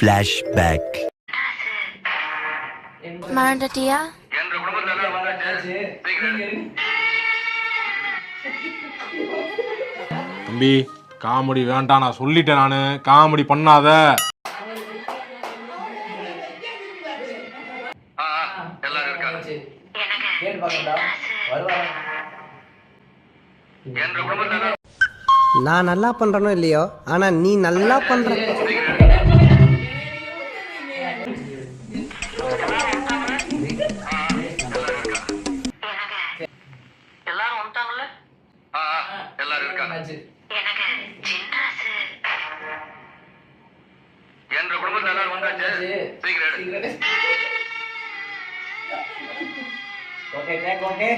Flashback. மறந்துட்டியா? தம்பி comedy வேண்டாம், நான் சொல்லிட்டேன். நானு காமெடி பண்ணாத. நான் நல்லா பண்றனோ இல்லையோ, ஆனா நீ நல்லா பண்ற. எல்லாரும் வந்துட்டாங்கல்ல? எல்லாரும் இருக்காங்க. என்ற குடும்பத்துல எல்லாரும் வந்தாச்சு. சீக்கிரம் ஓகே டேக் ஓகே.